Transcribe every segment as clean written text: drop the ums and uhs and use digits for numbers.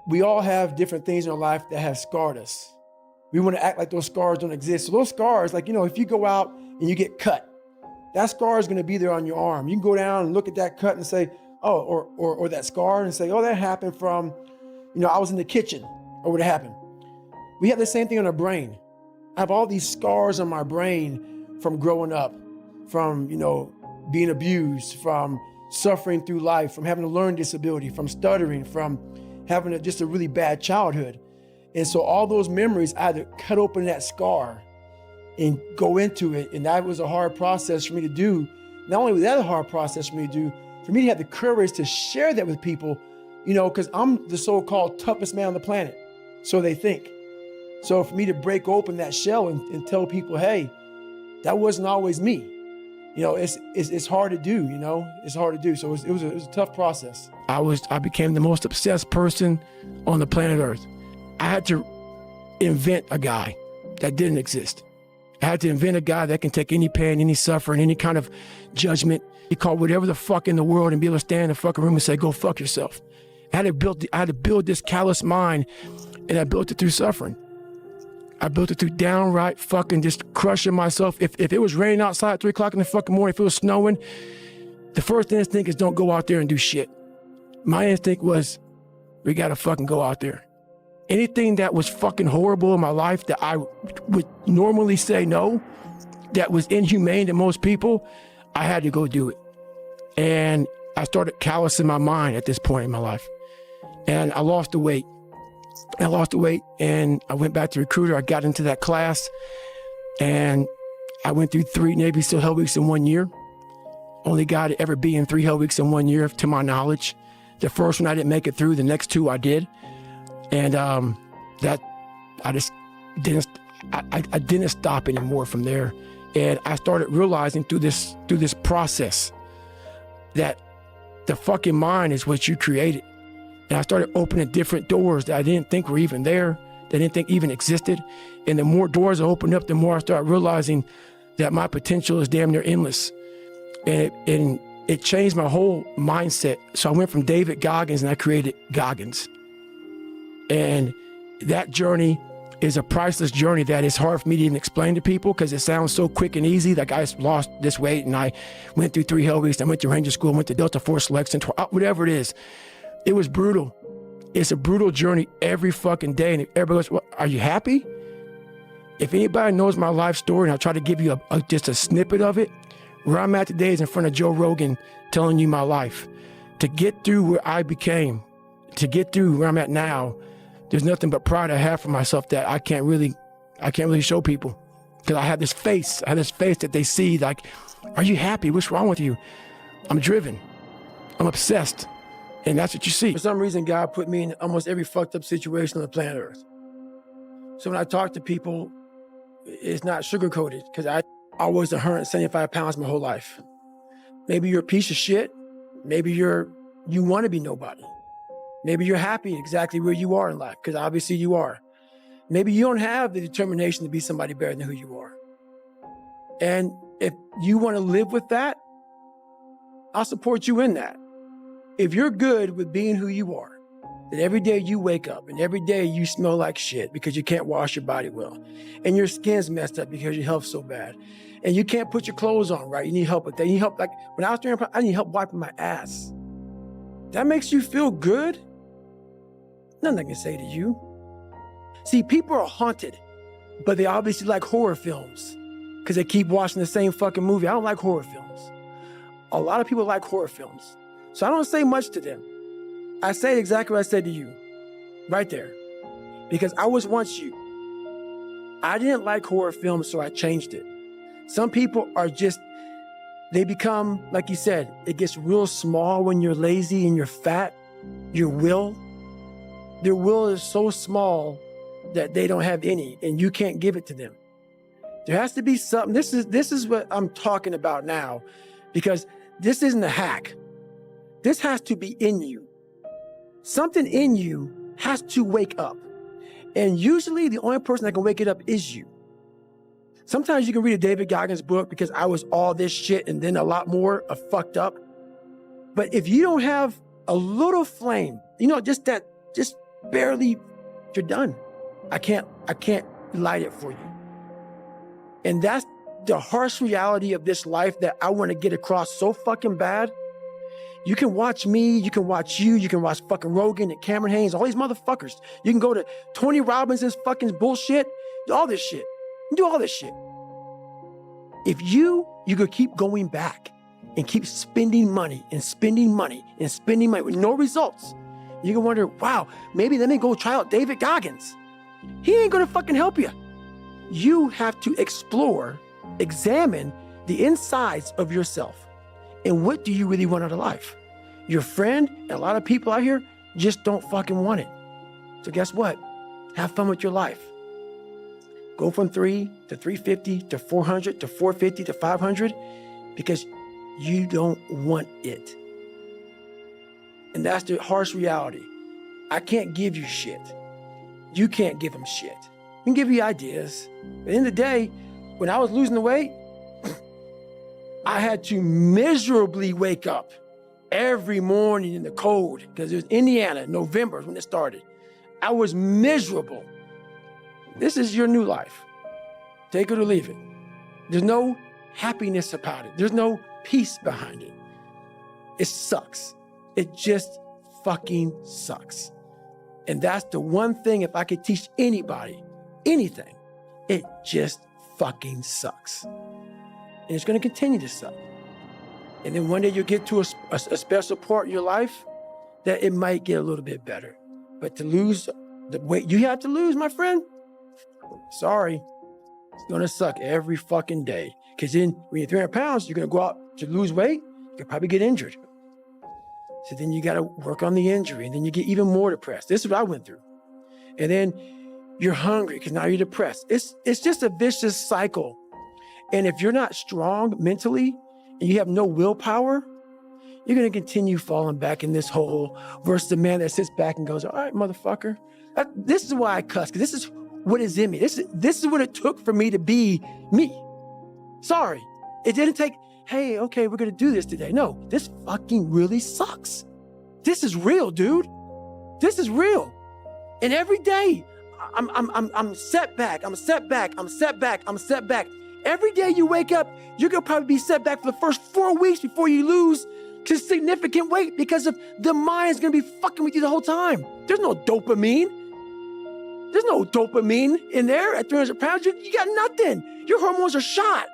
we all have different things in our life that have scarred us. We want to act like those scars don't exist. So those scars, like, if you go out and you get cut, that scar is going to be there on your arm. You can go down and look at that cut and say, oh, or that scar and say, oh, that happened from, I was in the kitchen, or what happened. We have the same thing on our brain. I have all these scars on my brain from growing up, from, being abused, from suffering through life, from having a learning disability, from stuttering, from having just a really bad childhood. And so all those memories, I had to cut open that scar and go into it. And that was a hard process for me to do. Not only was that a hard process for me to do, for me to have the courage to share that with people, because I'm the so-called toughest man on the planet. So they think. So for me to break open that shell and tell people, hey, that wasn't always me. It's hard to do, it's hard to do. So it was a tough process. I became the most obsessed person on the planet Earth. I had to invent a guy that didn't exist. I had to invent a guy that can take any pain, any suffering, any kind of judgment. He called whatever the fuck in the world and be able to stand in the fucking room and say, go fuck yourself. I had to build this callous mind, and I built it through suffering. I built it through downright fucking just crushing myself. If it was raining outside at 3 o'clock in the fucking morning, if it was snowing, the first instinct is don't go out there and do shit. My instinct was, we gotta fucking go out there. Anything that was fucking horrible in my life that I would normally say no, that was inhumane to most people, I had to go do it. And I started callousing my mind at this point in my life. And I lost the weight. And I went back to recruiter. I got into that class and I went through 3 Navy SEAL Hell Weeks in 1 year. Only guy to ever be in 3 Hell Weeks in 1 year, to my knowledge. The first one I didn't make it through, the next 2 I did. And that I just didn't, I didn't stop anymore from there. And I started realizing through this process that the fucking mind is what you created. And I started opening different doors that I didn't think were even there, that I didn't think even existed. And the more doors I opened up, the more I started realizing that my potential is damn near endless. And it changed my whole mindset. So I went from David Goggins and I created Goggins. And that journey is a priceless journey that is hard for me to even explain to people because it sounds so quick and easy. Like I lost this weight and I went through 3 Hell Weeks. I went to Ranger School, went to Delta Force Selection, whatever it is. It was brutal. It's a brutal journey every fucking day. And everybody goes, well, are you happy? If anybody knows my life story, and I'll try to give you just a snippet of it, where I'm at today is in front of Joe Rogan telling you my life. To get through where I became, to get through where I'm at now, there's nothing but pride I have for myself that I can't really show people. Because I have this face that they see like, are you happy? What's wrong with you? I'm driven. I'm obsessed. And that's what you see. For some reason, God put me in almost every fucked up situation on the planet Earth. So when I talk to people, it's not sugar-coated because I was 175 pounds my whole life. Maybe you're a piece of shit. Maybe you want to be nobody. Maybe you're happy exactly where you are in life, because obviously you are. Maybe you don't have the determination to be somebody better than who you are. And if you want to live with that, I'll support you in that. If you're good with being who you are, that every day you wake up and every day you smell like shit because you can't wash your body well, and your skin's messed up because your health's so bad, and you can't put your clothes on right, you need help with that. You need help, like when I was doing, I need help wiping my ass. That makes you feel good? Nothing I can say to you. See, people are haunted, but they obviously like horror films because they keep watching the same fucking movie. I don't like horror films. A lot of people like horror films. So I don't say much to them. I say exactly what I said to you, right there. Because I was once you. I didn't like horror films, so I changed it. Some people are just, they become, like you said, it gets real small when you're lazy and you're fat. Their will is so small that they don't have any, and you can't give it to them. There has to be something. This is what I'm talking about now, because this isn't a hack. This has to be in you. Something in you has to wake up. And usually the only person that can wake it up is you. Sometimes you can read a David Goggins book because I was all this shit and then a lot more of fucked up. But if you don't have a little flame, just barely, you're done. I can't light it for you. And that's the harsh reality of this life that I want to get across so fucking bad. You can watch me, you can watch you, you can watch fucking Rogan and Cameron Haynes, all these motherfuckers. You can go to Tony Robbins' fucking bullshit, all this shit. You do all this shit. If you could keep going back and keep spending money and spending money and spending money with no results, you can wonder, wow, maybe let me go try out David Goggins. He ain't gonna fucking help you. You have to explore, examine the insides of yourself. And what do you really want out of life? Your friend and a lot of people out here just don't fucking want it. So guess what? Have fun with your life. Go from 3 to 350 to 400 to 450 to 500 because you don't want it. And that's the harsh reality. I can't give you shit. You can't give them shit. I can give you ideas. At the end of the day, when I was losing the weight, I had to miserably wake up every morning in the cold because it was Indiana, November when it started. I was miserable. This is your new life. Take it or leave it. There's no happiness about it. There's no peace behind it. It sucks. It just fucking sucks. And that's the one thing, if I could teach anybody anything, it just fucking sucks. And it's going to continue to suck. And then one day you'll get to a special part in your life that it might get a little bit better. But to lose the weight you have to lose, my friend, sorry, it's going to suck every fucking day. Because then when you're 300 pounds, you're going to go out to lose weight, you could probably get injured. So then you got to work on the injury, and then you get even more depressed. This is what I went through. And then you're hungry because now you're depressed. It's just a vicious cycle. And if you're not strong mentally and you have no willpower, you're going to continue falling back in this hole versus the man that sits back and goes, all right, motherfucker. This is why I cuss, because this is what is in me. This is what it took for me to be me. Sorry. It didn't take, hey, okay, we're going to do this today. No, this fucking really sucks. This is real, dude. This is real. And every day, I'm set back. I'm set back. I'm set back. I'm set back. Every day you wake up, you're going to probably be set back for the first 4 weeks before you lose to significant weight because of the mind's going to be fucking with you the whole time. There's no dopamine. There's no dopamine in there at 300 pounds. You got nothing. Your hormones are shot.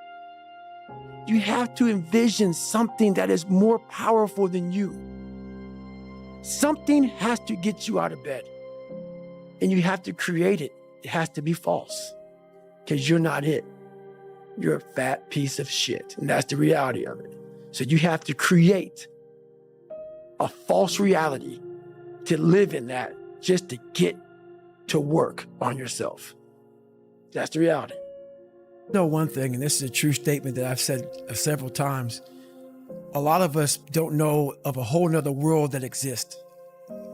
You have to envision something that is more powerful than you. Something has to get you out of bed. And you have to create it. It has to be false because you're not it. You're a fat piece of shit. And that's the reality of it. So you have to create a false reality to live in that just to get to work on yourself. That's the reality. No, one thing, and this is a true statement that I've said several times, a lot of us don't know of a whole nother world that exists.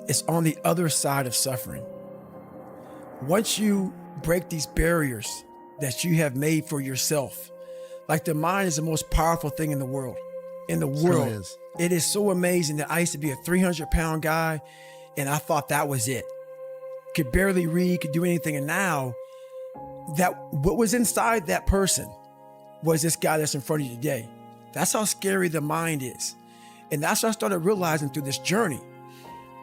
It's on the other side of suffering. Once you break these barriers that you have made for yourself, like the mind is the most powerful thing in the world. It is so amazing that I used to be a 300-pound guy and I thought that was it. Could barely read, could do anything. And now that what was inside that person was this guy that's in front of you today. That's how scary the mind is. And that's what I started realizing through this journey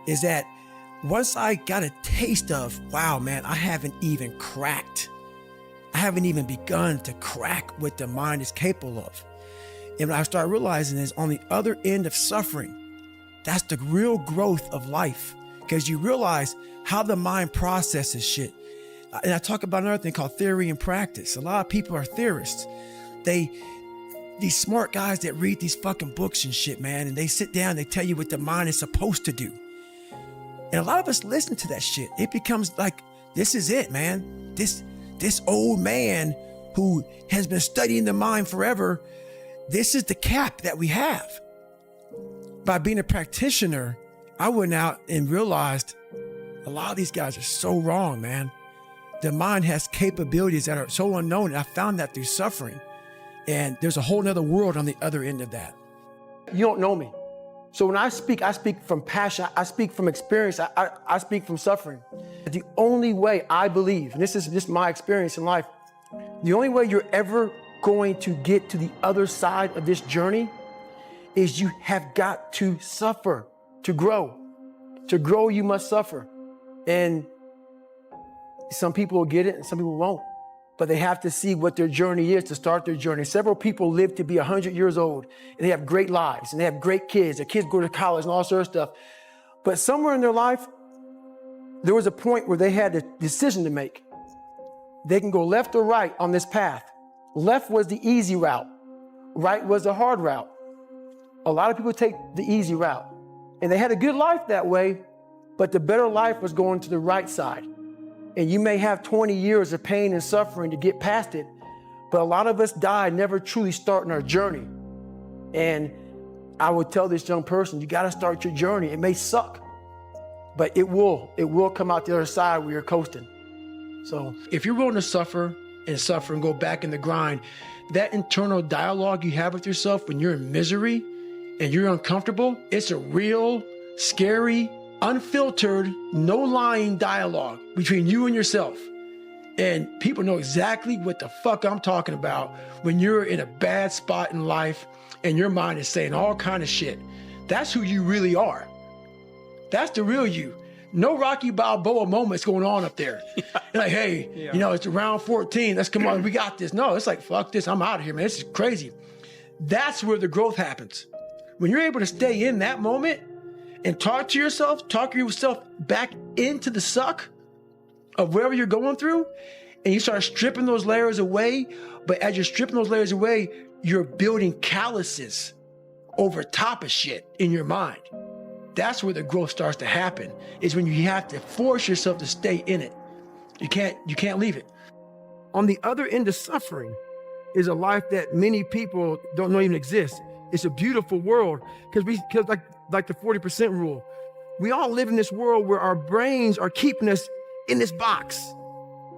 is that once I got a taste of, wow, man, I haven't even begun to crack what the mind is capable of. And what I started realizing is on the other end of suffering, that's the real growth of life because you realize how the mind processes shit. And I talk about another thing called theory and practice. A lot of people are theorists. These smart guys that read these fucking books and shit, man, and they sit down, they tell you what the mind is supposed to do. And a lot of us listen to that shit. It becomes like, this is it, man. This old man who has been studying the mind forever, this is the cap that we have. By being a practitioner, I went out and realized a lot of these guys are so wrong, man. The mind has capabilities that are so unknown. And I found that through suffering. And there's a whole nother world on the other end of that. You don't know me. So when I speak from passion, I speak from experience, I speak from suffering. The only way I believe, and this is just my experience in life, the only way you're ever going to get to the other side of this journey is you have got to suffer to grow. To grow, you must suffer. And some people will get it and some people won't. But they have to see what their journey is to start their journey. Several people live to be 100 years old and they have great lives and they have great kids. Their kids go to college and all sorts of stuff. But somewhere in their life, there was a point where they had a decision to make. They can go left or right on this path. Left was the easy route. Right was the hard route. A lot of people take the easy route. And they had a good life that way, but the better life was going to the right side. And you may have 20 years of pain and suffering to get past it, but a lot of us die never truly starting our journey. And I would tell this young person, you gotta start your journey. It may suck, but it will come out the other side where you're coasting. So if you're willing to suffer and go back in the grind, that internal dialogue you have with yourself when you're in misery and you're uncomfortable, it's a real, scary, unfiltered, no lying dialogue between you and yourself. And people know exactly what the fuck I'm talking about when you're in a bad spot in life and your mind is saying all kind of shit. That's who you really are. That's the real you. No Rocky Balboa moments going on up there. You're like, hey, you know, it's round 14. Let's come on, we got this. No, it's like, fuck this. I'm out of here, man. This is crazy. That's where the growth happens. When you're able to stay in that moment and talk yourself back into the suck of wherever you're going through, and you start stripping those layers away, but as you're stripping those layers away, you're building calluses over top of shit in your mind. That's where the growth starts to happen, is when you have to force yourself to stay in it. You can't leave it. On the other end of suffering is a life that many people don't know even exists. It's a beautiful world because like the 40% rule. We all live in this world where our brains are keeping us in this box.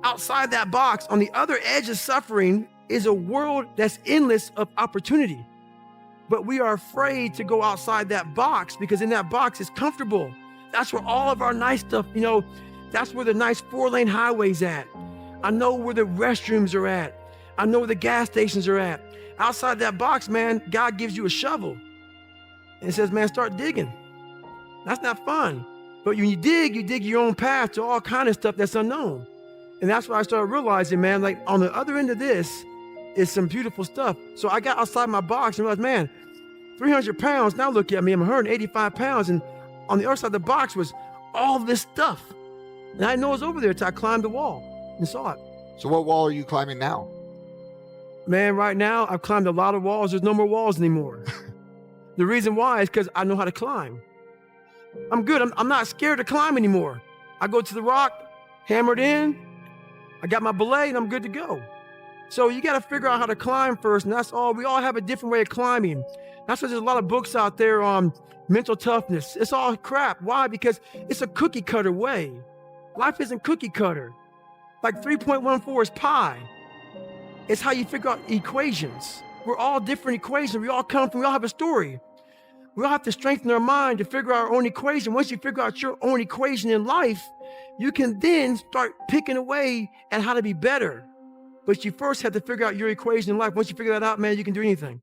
Outside that box, on the other edge of suffering, is a world that's endless of opportunity. But we are afraid to go outside that box because in that box is comfortable. That's where all of our nice stuff, you know, that's where the nice 4-lane highway's at. I know where the restrooms are at. I know where the gas stations are at. Outside that box, man, God gives you a shovel and says, man, start digging. That's not fun. But when you dig your own path to all kind of stuff that's unknown. And that's why I started realizing, man, like on the other end of this is some beautiful stuff. So I got outside my box and realized, man, 300 pounds, now look at me, I'm 185 pounds. And on the other side of the box was all this stuff. And I didn't know it was over there until I climbed the wall and saw it. So what wall are you climbing now? Man, right now, I've climbed a lot of walls. There's no more walls anymore. The reason why is because I know how to climb. I'm good. I'm not scared to climb anymore. I go to the rock, hammered in, I got my belay, and I'm good to go. So you got to figure out how to climb first, and that's all. We all have a different way of climbing. That's why there's a lot of books out there on mental toughness. It's all crap. Why? Because it's a cookie cutter way. Life isn't cookie cutter. Like 3.14 is pi. It's how you figure out equations. We're all different equations. We all have a story. We all have to strengthen our mind to figure out our own equation. Once you figure out your own equation in life, you can then start picking away at how to be better. But you first have to figure out your equation in life. Once you figure that out, man, you can do anything.